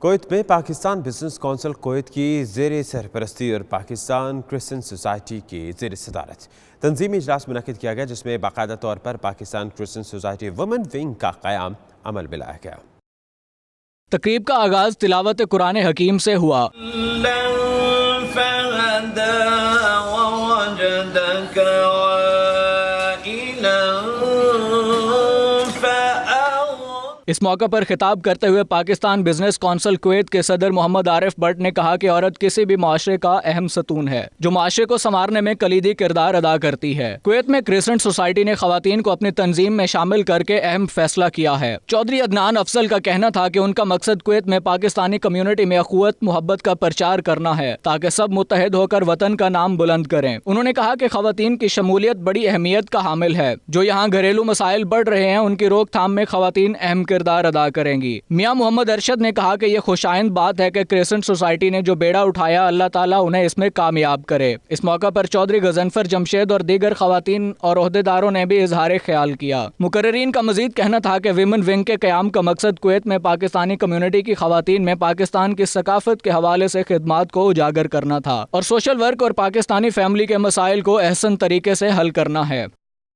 Kuwait میں Pakistan business council Kuwait کی زیر سرپرستی اور پاکستان کرسچن سوسائٹی کی زیر صدارت تنظیمی اجلاس منعقد کیا گیا، جس میں باقاعدہ طور پر Pakistan Christian society women wing کا قیام عمل میں لایا گیا۔ تقریب کا آغاز تلاوت قرآن حکیم سے ہوا۔ اس موقع پر خطاب کرتے ہوئے پاکستان بزنس کونسل کویت کے صدر محمد عارف بٹ نے کہا کہ عورت کسی بھی معاشرے کا اہم ستون ہے جو معاشرے کو سنوارنے میں کلیدی کردار ادا کرتی ہے۔ کویت میں کرسچن سوسائٹی نے خواتین کو اپنی تنظیم میں شامل کر کے اہم فیصلہ کیا ہے۔ چودھری عدنان افضل کا کہنا تھا کہ ان کا مقصد کویت میں پاکستانی کمیونٹی میں اخوت محبت کا پرچار کرنا ہے تاکہ سب متحد ہو کر وطن کا نام بلند کریں۔ انہوں نے کہا کہ خواتین کی شمولیت بڑی اہمیت کا حامل ہے، جو یہاں گھریلو مسائل بڑھ رہے ہیں ان کی روک تھام میں خواتین اہم کردار ادا کریں گی۔ میاں محمد ارشد نے کہا کہ یہ خوشائند بات ہے کہ کرسچن سوسائٹی نے جو بیڑا اٹھایا، اللہ تعالیٰ انہیں اس میں کامیاب کرے۔ اس موقع پر چودھری غضنفر جمشید اور دیگر خواتین اور عہدیداروں نے بھی اظہار خیال کیا۔ مقررین کا مزید کہنا تھا کہ ویمن ونگ کے قیام کا مقصد کویت میں پاکستانی کمیونٹی کی خواتین میں پاکستان کی ثقافت کے حوالے سے خدمات کو اجاگر کرنا تھا اور سوشل ورک اور پاکستانی فیملی کے مسائل کو احسن طریقے سے حل کرنا ہے۔